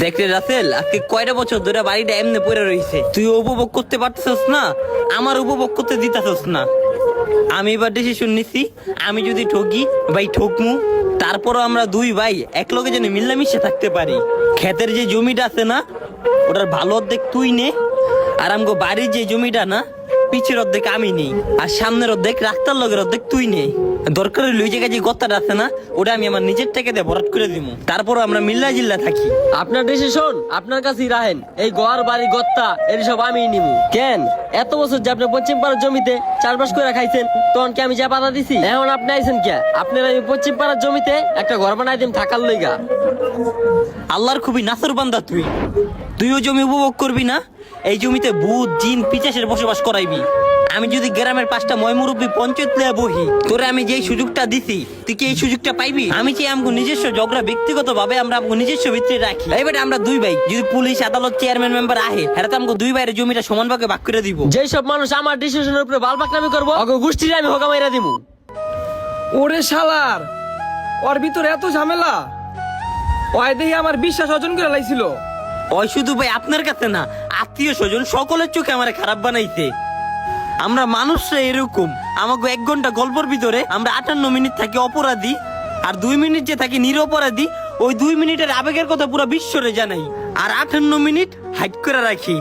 দেখলে রাসেল, আজকে কয়টা বছর ধরে বাড়িটা এমনি পড়ে রয়েছে, তুই উপভোগ করতে পারতেছস না, আমার উপভোগ করতে দিতেছস না। আমি এবার ডিসিশন নিছি, আমি যদি ঠকি ভাই ঠকমু, তারপরও আমরা দুই ভাই এক লগে যেন মিল্লামিশে থাকতে পারি। ক্ষেতের যে জমিটা আছে না, ওটার ভালো অর্ধেক তুই নে, আর আমগো বাড়ির যে জমিটা না, পিছের অর্ধেক আমি নেই, আর সামনের অর্ধেক রাস্তার লগের অর্ধেক তুই নে। দরকার হলে ওই জায়গায় যে গত্তাটা আছে না, ওটা আমি আমার নিজের টাকা দিয়ে ভরাট করে দিব, তারপরও আমরা মিল্লা জিল্লা থাকি। আপনার ডিসিশন আপনার কাছেই রাখেন। এই ঘর বাড়ি গত্তা এর সব আমি নিমু। কেন এত বছর যে আপনি পশ্চিম পাড়ার জমিতে চাষবাস করে খাইছেন, তখন কি আমি যা বাধা দিছি? এখন আপনি আইছেন কে? আপনার আমি পশ্চিম পাড়ার জমিতে একটা ঘর বানাই দিম থাকার লইগা। আল্লাহর খুবই নাসর বান্দা তুইও জমি উপভোগ করবি না, এই জমিতে ভূত জিন পিচাসের বসবাস করাইবি। আমি যদি গ্রামের 5টা ময়মুরব্বী পঞ্চায়েত লিয়া বহি, তোরে আমি যেই সুযোগটা দিছি, তুই কি এই সুযোগটা পাইবি? আমি চাই আমগো নিজস্ব ঝগড়া ব্যক্তিগত ভাবে আমরা আমগো নিজস্ব ভিতরে রাখি। এইবার আমরা দুই ভাই, যদি পুলিশ আদালত চেয়ারম্যান মেম্বার আহে, হেরা তো আমগো দুই ভাইয়ের জমিটা সমান ভাগে ভাগ করে দিব। যেই সব মানুষ আমার ডিসিশনের উপরে বালপাকনামি করবো, অগ গোষ্ঠীর আমি হোকা মাইরা দিমু। ওরে শালার, ওর ভিতরে এত ঝামেলা! ওই দেখি আমার বিশ্বাস অর্জন করে লাইছিল। ওই শুধু ভাই আপনার কাছে না, আত্মীয় স্বজন সকলের চোখে আমার খারাপ বানাইছে। আমরা মানুষরা এরকম, আমাকে 1 ঘন্টা গল্পের ভিতরে আমরা 58 মিনিট থাকি অপরাধী, আর 2 মিনিট যে থাকি নিরপরাধী। ওই 2 মিনিটের আবেগের কথা পুরো বিশ্বরে জানাই, আর 58 মিনিট হাইড করে রাখি।